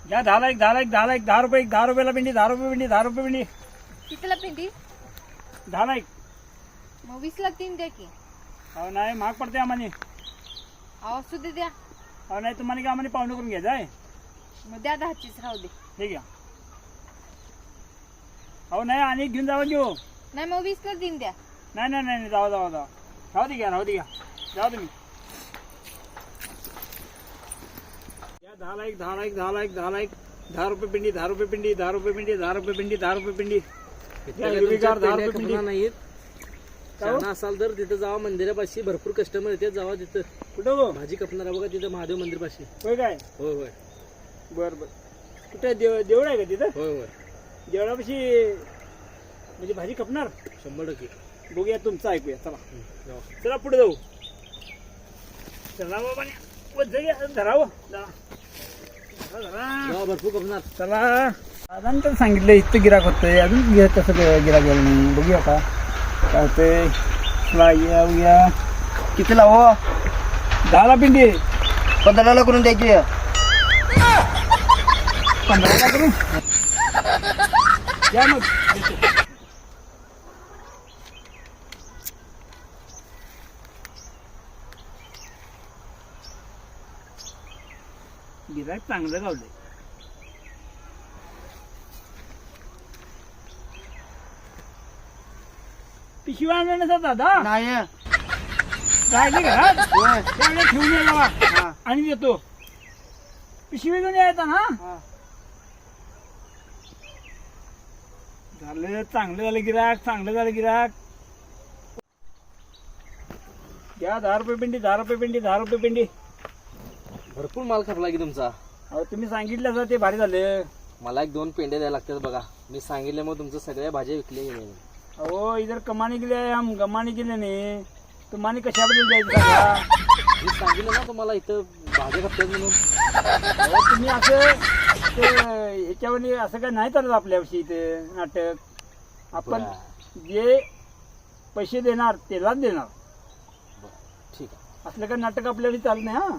घ्या 10 रुपयाला पिंडी 10 रुपये पिंडी 10 रुपये पिंडी कितीला पिंडी? 10 मग 20ला 3 द्या की. अहो नाही महाग पडते आम्हाला. अहो सुद्धा द्या. अहो नाही तुम्हाला की आम्हाला पाहुणे करून घ्यायचं आहे. मग द्या 10चीच राहू दे. ठीक आहे. अहो नाही आणि घेऊन जावा घेऊ. नाही मग 20ला 3 द्या. नाही जावा राहू दे घ्या जावा तुम्ही. या 10 रुपये पिंडी 10 रुपये पिंडी 10 रुपये पिंडी 10 रुपये पिंडी 10 रुपये पिंडी या हिरवीगार 10 रुपये पिंडी नाहीत. शाळा असाल तर तिथं जावा, मंदिरापाशी भरपूर कस्टमर येते, जावा तिथं. कुठं गो भाजी कपणार बघा तिथं महादेव मंदिर पाशी. होय काय? होय बर कुठे देवळ आहे का तिथं? होय देवळापाशी म्हणजे भाजी कपणार 100%. बघूया तुमचं ऐकूया. चला पुढे जाऊ. चला बाबा धरावं भरपूर कपणार. चला अजून तर सांगितलं इथं गिराक होतंय, अजून कसं गिराक गेलं नाही. बघूया का काय होतंय. चला या कितीला हो? 10ला पिंडी 15ला करून द्यायची. 15ला करून या मग. गिराक चांगलं गावलंय. पिशवी आणलं नसत दादा नाही राहिली घरात त्यावेळेला ठेवून ये जावा आणि देतो. पिशवी घेऊन यायचा ना. चांगलं झालं गिराक. घ्या 10 रुपये पिंडी 10 रुपये पिंडी 10 रुपये पिंडी. भरपूर माल खपला की तुमचा. अहो तुम्ही सांगितलं असं ते भारी झालं. मला 1-2 पेंड्या द्यायला लागतात बघा. मी सांगितलं मग तुमचं सगळ्या भाज्या विकल्या गेल्या. अहो इधर कमानी केली आहे, हम गमानी केली नाही. तुम्हाला कशाबद्दल द्यायचं सांगा. मी सांगितलं ना तुम्हाला इथं भाज्या खपतात म्हणून. अहो तुम्ही असं याच्यावर असं काय नाही चालत आपल्याविषयी इथे नाटक. आपण जे पैसे देणार त्यालाच देणार. ठीक आहे. असलं काय नाटक आपल्याला चालत नाही. हा